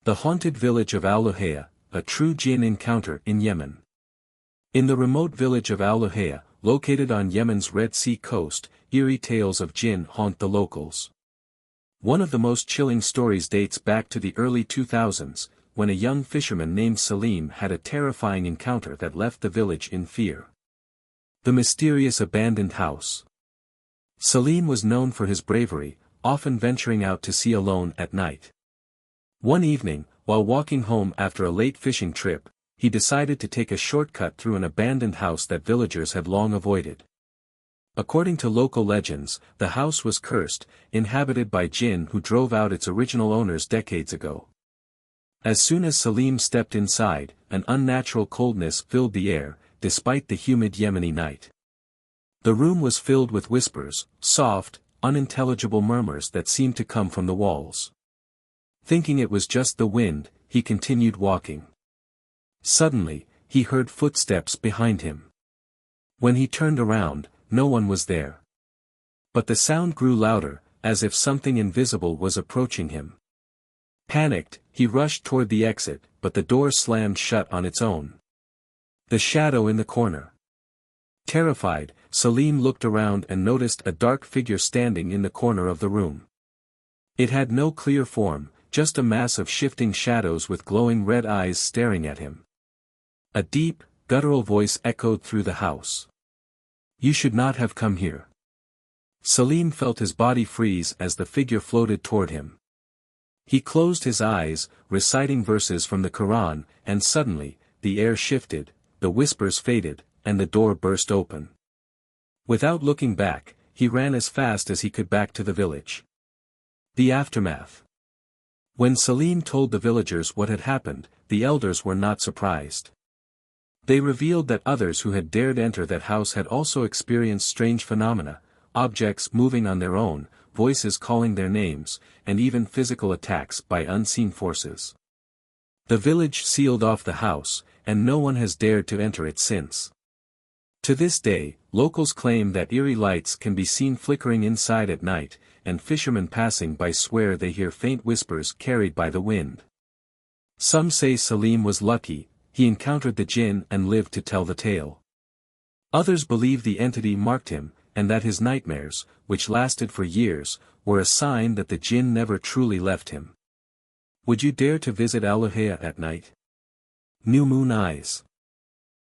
The haunted village of Al-Luhaya, a true Jinn encounter in Yemen. In the remote village of Al-Luhaya, located on Yemen's Red Sea coast, eerie tales of Jinn haunt the locals. One of the most chilling stories dates back to the early 2000s, when a young fisherman named Salim had a terrifying encounter that left the village in fear. The mysterious abandoned house. Salim was known for his bravery, often venturing out to sea alone at night. One evening, while walking home after a late fishing trip, he decided to take a shortcut through an abandoned house that villagers had long avoided. According to local legends, the house was cursed, inhabited by Jinn who drove out its original owners decades ago. As soon as Salim stepped inside, an unnatural coldness filled the air, despite the humid Yemeni night. The room was filled with whispers, soft, unintelligible murmurs that seemed to come from the walls. Thinking it was just the wind, he continued walking. Suddenly, he heard footsteps behind him. When he turned around, no one was there. But the sound grew louder, as if something invisible was approaching him. Panicked, he rushed toward the exit, but the door slammed shut on its own. The shadow in the corner. Terrified, Salim looked around and noticed a dark figure standing in the corner of the room. It had no clear form, just a mass of shifting shadows with glowing red eyes staring at him. A deep, guttural voice echoed through the house. "You should not have come here." Salim felt his body freeze as the figure floated toward him. He closed his eyes, reciting verses from the Quran, and suddenly, the air shifted, the whispers faded, and the door burst open. Without looking back, he ran as fast as he could back to the village. The aftermath. When Salim told the villagers what had happened, the elders were not surprised. They revealed that others who had dared enter that house had also experienced strange phenomena, objects moving on their own, voices calling their names, and even physical attacks by unseen forces. The village sealed off the house, and no one has dared to enter it since. To this day, locals claim that eerie lights can be seen flickering inside at night, and fishermen passing by swear they hear faint whispers carried by the wind. Some say Salim was lucky, he encountered the Jinn and lived to tell the tale. Others believe the entity marked him, and that his nightmares, which lasted for years, were a sign that the Jinn never truly left him. Would you dare to visit Al-Luhaya at night? New Moon Eyes.